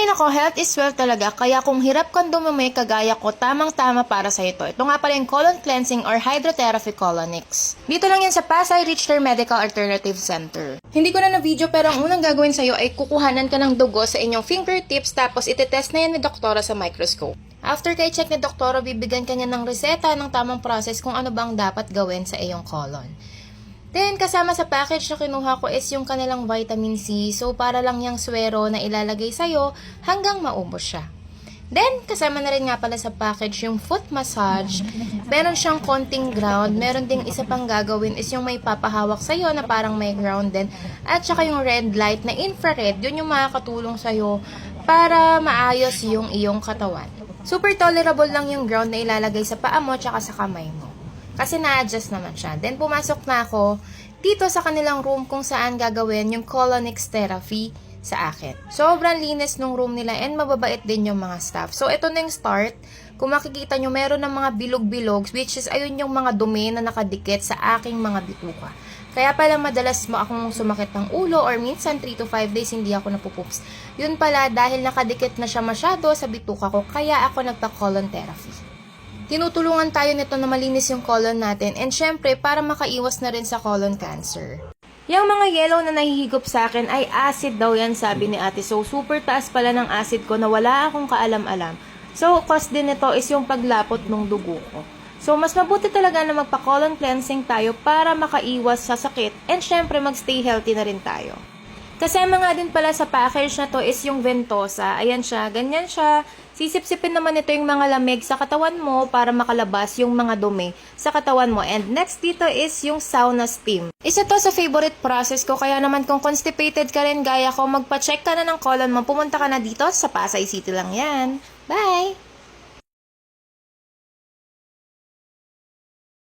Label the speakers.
Speaker 1: Ay nako, health is wealth talaga, kaya kung hirap kang dumumi kagaya ko, tamang-tama para sa ito. Ito nga pala yung colon cleansing or hydrotherapy colonix. Dito lang yan sa Pasay Richter Medical Alternative Center. Hindi ko na video pero ang unang gagawin sa'yo ay kukuhanan ka ng dugo sa inyong fingertips tapos itetest na yan ni doktora sa microscope. After kay check ni doktora, bibigyan ka niya ng reseta ng tamang process kung ano bang dapat gawin sa iyong colon. Then, kasama sa package na kinuha ko is yung kanilang vitamin C. So, para lang yung swero na ilalagay sa'yo hanggang maubos siya. Then, kasama na rin nga pala sa package yung foot massage. Meron siyang konting ground. Meron ding isa pang gagawin is yung may papahawak sa'yo na parang may ground din. At saka yung red light na infrared. Yun yung makakatulong sa'yo para maayos yung iyong katawan. Super tolerable lang yung ground na ilalagay sa paa mo tsaka sa kamay mo. Kasi na-adjust naman siya. Then, pumasok na ako dito sa kanilang room kung saan gagawin yung colonix therapy sa akin. Sobrang linis nung room nila and mababait din yung mga staff. So, ito na yung start. Kung makikita nyo, meron ng mga bilog-bilog, which is ayun yung mga dumi na nakadikit sa aking mga bituka. Kaya pala madalas mo akong sumakit ng ulo or minsan 3 to 5 days hindi ako napupups. Yun pala dahil nakadikit na siya masyado sa bituka ko, kaya ako nagpa-colon therapy. Tinutulungan tayo nito na malinis yung colon natin and syempre para makaiwas na rin sa colon cancer. Yung mga yellow na nahihigop sa akin ay acid daw yan, sabi ni ate. So super taas pala ng acid ko na wala akong kaalam-alam. So cause din nito is yung paglapot ng dugo ko. So mas mabuti talaga na magpa-colon cleansing tayo para makaiwas sa sakit and syempre magstay healthy na rin tayo. Kasama nga din pala sa package na to is yung ventosa. Ayan siya, ganyan siya. Sisip-sipin naman ito yung mga lamig sa katawan mo para makalabas yung mga dumi sa katawan mo. And next dito is yung sauna steam. Isa to sa favorite process ko, kaya naman kung constipated ka rin gaya ko, magpa-check ka na ng colon mo, pumunta ka na dito sa Pasay City lang yan. Bye!